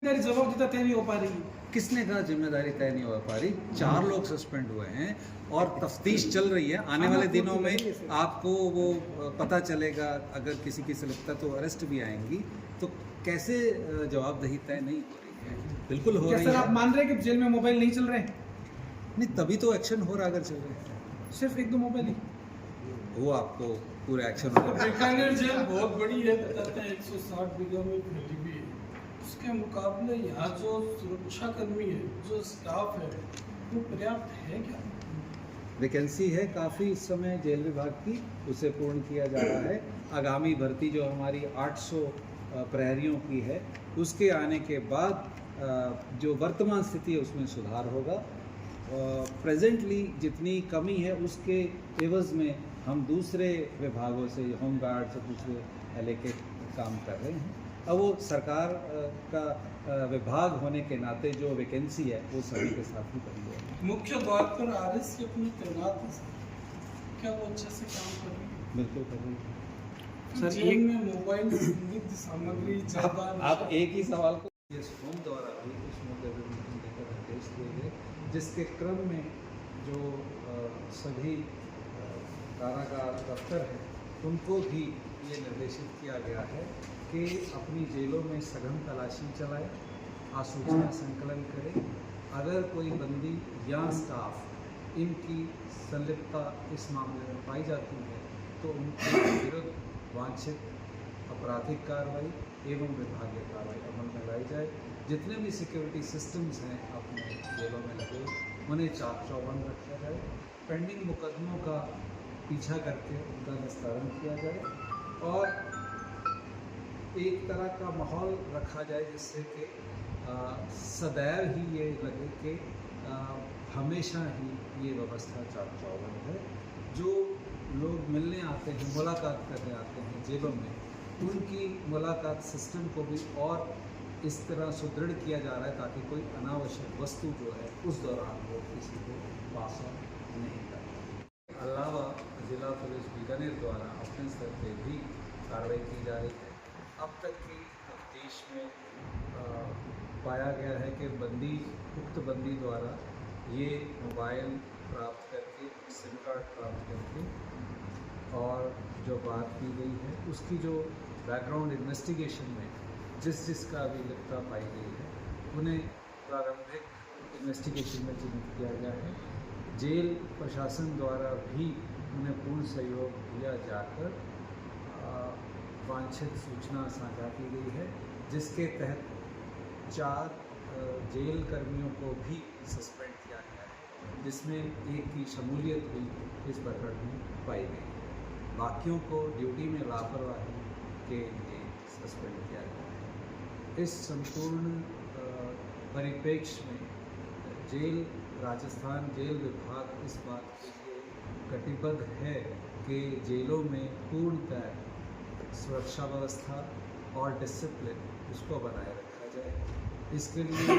जवाबदेही तय नहीं हो पा रही। किसने कहा जिम्मेदारी तय नहीं हो पा रही? 4 लोग सस्पेंड हुए हैं और तफ्तीश चल रही है। आने वाले दिनों में आपको वो पता चलेगा। अगर किसी की सलिप्तता तो अरेस्ट भी आएंगी। तो कैसे जवाबदेही तय नहीं हो रही है? बिल्कुल हो रही है। सर आप मान रहे हैं कि जेल में मोबाइल नहीं चल रहे? नहीं, तभी तो एक्शन हो रहा। अगर चल रहे हैं सिर्फ 1-2 मोबाइल ही वो आपको पूरा एक्शन होगा। बीकानेर जेल बहुत बड़ी है, बताते हैं 160 बीघा में फैली हुई है। उसके मुकाबले यहाँ जो सुरक्षा कर्मी है, जो स्टाफ है, वो पर्याप्त है क्या? वैकेंसी है काफ़ी इस समय जेल विभाग की, उसे पूर्ण किया जा रहा है। आगामी भर्ती जो हमारी 800 प्रहरियों की है, उसके आने के बाद जो वर्तमान स्थिति है उसमें सुधार होगा। प्रेजेंटली जितनी कमी है उसके एवज में हम दूसरे विभागों से, होमगार्ड से दूसरे लेके काम कर रहे हैं। अब वो सरकार का विभाग होने के नाते जो वैकेंसी है वो सभी के साथ ही बनी है। मुख्य द्वार पर आरएस की अपनी तैनात है, क्या वो अच्छे से काम कर रही है? बिल्कुल कर रही है। सर जेल में मोबाइल संदिग्ध सामग्री ज़्यादा। आप एक ही सवाल को होम द्वारा भी उस मुद्दे पर मीटिंग देकर निर्देश दिए गए, जिसके क्रम में जो सभी कारागार दफ्तर हैं उनको भी ये निर्देशित किया गया है कि अपनी जेलों में सघन तलाशी चलाए, आसूचना संकलन करें। अगर कोई बंदी या स्टाफ इनकी संलिप्तता इस मामले में पाई जाती है तो उनके विरुद्ध वांछित आपराधिक कार्रवाई एवं विभागीय कार्रवाई अमल में लाई जाए। जितने भी सिक्योरिटी सिस्टम्स हैं अपने जेलों में लगे उन्हें चाक चौबंद रखा जाए। पेंडिंग मुकदमों का पीछा करके उनका निस्तारण किया जाए और एक तरह का माहौल रखा जाए जिससे कि सदैव ही ये लगे कि हमेशा ही ये व्यवस्था चाक चौबंद है। जो लोग मिलने आते हैं, मुलाकात करने आते हैं जेलों में, उनकी मुलाकात सिस्टम को भी और इस तरह सुदृढ़ किया जा रहा है ताकि कोई अनावश्यक वस्तु जो है उस दौरान वो किसी को पास ऑन नहीं करता। अलावा जिला पुलिस बीकानेर द्वारा अपने स्तर पर भी कार्रवाई की जा रही है। अब तक की तफ्तीश में पाया गया है कि उक्त बंदी द्वारा ये मोबाइल प्राप्त करके, सिम कार्ड प्राप्त करके और जो बात की गई है उसकी जो बैकग्राउंड इन्वेस्टिगेशन में जिसका भी लिप्तता पाई गई है उन्हें प्रारंभिक इन्वेस्टिगेशन में चिन्हित किया गया है। जेल प्रशासन द्वारा भी उन्हें पूर्ण सहयोग दिया जाकर वांछित सूचना साझा की गई है, जिसके तहत 4 जेल कर्मियों को भी सस्पेंड किया गया है, जिसमें एक की शमूलियत भी इस प्रकरण में पाई गई है। बाकियों को ड्यूटी में लापरवाही के लिए सस्पेंड किया गया है। इस संपूर्ण परिप्रेक्ष्य में राजस्थान जेल विभाग इस बात के लिए कटिबद्ध है कि जेलों में पूर्णतः सुरक्षा व्यवस्था और डिसिप्लिन उसको बनाए रखा जाए। इसके लिए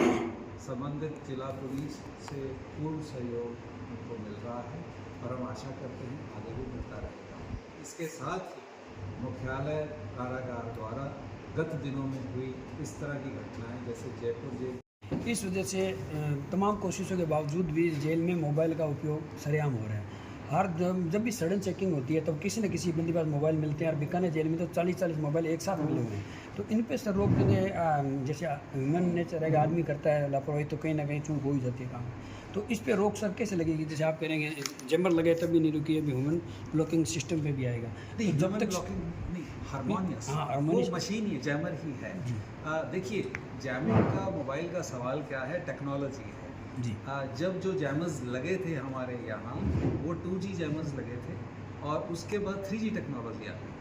संबंधित जिला पुलिस से पूर्ण सहयोग उनको मिल रहा है और हम आशा करते हैं आगे भी मिलता रहेगा। इसके साथ ही मुख्यालय कारागार द्वारा गत दिनों में हुई इस तरह की घटनाएं जैसे जयपुर जेल, इस वजह से तमाम कोशिशों के बावजूद भी जेल में मोबाइल का उपयोग सरेआम हो रहा है। जब भी सडन चेकिंग होती है तो किसी न किसी बंदी के पास मोबाइल मिलते हैं और बीकानेर जेल में तो 40-40 मोबाइल एक साथ मिले हुए हैं। तो इन पे सर रोक देने, जैसे ह्यूमन नेचर है, आदमी करता है लापरवाही तो कहीं ना कहीं चूक हो ही जाती है काम। तो इस पे रोक सर कैसे लगेगी? जैसे आप करेंगे जैमर लगे तभी नहीं रुकी, अभी ह्यूमन ब्लॉकिंग सिस्टम पे भी आएगा। नहीं, जब तक ब्लॉकिंग नहीं, हार्मोनियस, वो मशीन ही जैमर ही है। देखिए, जैमर का मोबाइल का सवाल क्या है? टेक्नोलॉजी है जी। जब जो जैमर्स लगे थे हमारे यहाँ वो 2G जैमर्स लगे थे और उसके बाद 3G टेक्नोलॉजी आ गई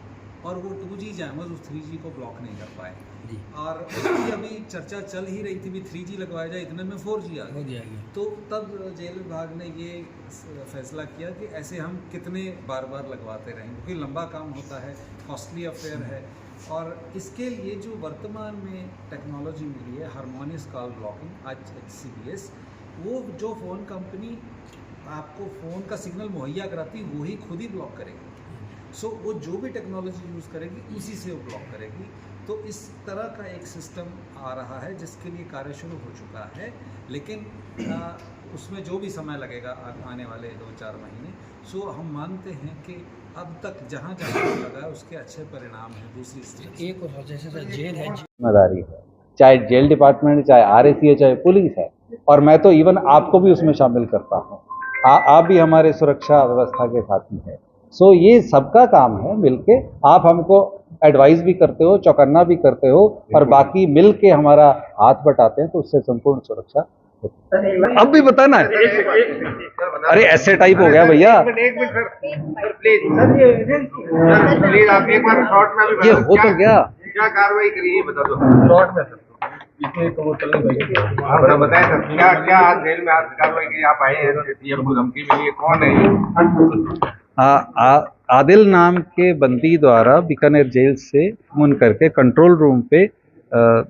और वो 2G जैमर्स उस 3G को ब्लॉक नहीं कर पाए जी। और उसकी अभी चर्चा चल ही रही थी भी 3G लगवाया जाए, इतने में 4G आ गई। तो तब जेल विभाग ने ये फैसला किया कि ऐसे हम कितने बार लगवाते रहेंगे, क्योंकि लंबा काम होता है, कॉस्टली अफेयर है। और इसके लिए जो वर्तमान में टेक्नोलॉजी मिली है हार्मोनियस कॉल ब्लॉकिंग, आज HCBS, वो जो फ़ोन कंपनी आपको फ़ोन का सिग्नल मुहैया कराती है वही खुद ही ब्लॉक करेगी। सो वो जो भी टेक्नोलॉजी यूज़ करेगी उसी से वो ब्लॉक करेगी। तो इस तरह का एक सिस्टम आ रहा है जिसके लिए कार्य शुरू हो चुका है, लेकिन उसमें जो भी समय लगेगा आने वाले 2-4 महीने, सो हम मानते हैं कि अब तक जहाँ जहाँ लगा है उसके अच्छे परिणाम हैं दूसरी स्टेट। एक और जैसे सर जेल है, जिम्मेदारी है, चाहे जेल डिपार्टमेंट है, चाहे RAC है, चाहे पुलिस है, और मैं तो इवन आपको भी उसमें शामिल करता हूँ। आप भी हमारे सुरक्षा व्यवस्था के साथी हैं। सो ये सबका काम है मिलके। आप हमको एडवाइस भी करते हो, चौकन्ना भी करते हो, और बाकी मिल के हमारा हाथ बटाते हैं, तो उससे संपूर्ण सुरक्षा। अब भी बताना है? अरे ऐसे टाइप हो गया भैया, एक मिनट सर प्लीज आप एक बार शॉर्ट में ये हो तो गया। क्या कार्रवाई करी है बता दो शॉर्ट में सर। बताएं सर क्या क्या आज जेल में आज कार्रवाई की, आप आए हैं, ये धमकी मिली है, कौन है ये? आदिल नाम के बंदी द्वारा बीकानेर जेल से फोन करके कंट्रोल रूम पे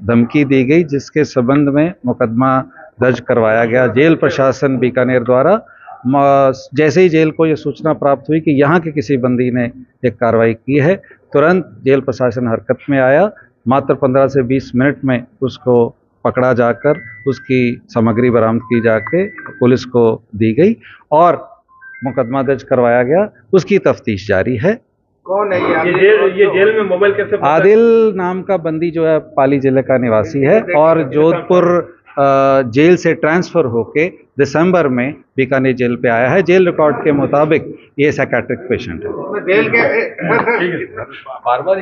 धमकी दी गई, जिसके संबंध में मुकदमा दर्ज करवाया गया जेल प्रशासन बीकानेर द्वारा। जैसे ही जेल को ये सूचना प्राप्त हुई कि यहाँ के किसी बंदी ने एक कार्रवाई की है, तुरंत जेल प्रशासन हरकत में आया। मात्र 15 से 20 मिनट में उसको पकड़ा जाकर उसकी सामग्री बरामद की जाके पुलिस को दी गई और मुकदमा दर्ज करवाया गया। उसकी तफ्तीश जारी है। कौन है ये जेल में मोबाइल कैसे? आदिल नाम का बंदी जो है पाली जिले का निवासी है और जोधपुर जेल से ट्रांसफर होके दिसंबर में बीकानेर जेल पे आया है। जेल रिकॉर्ड के मुताबिक ये साइकियाट्रिक पेशेंट है। जेल के बार-बार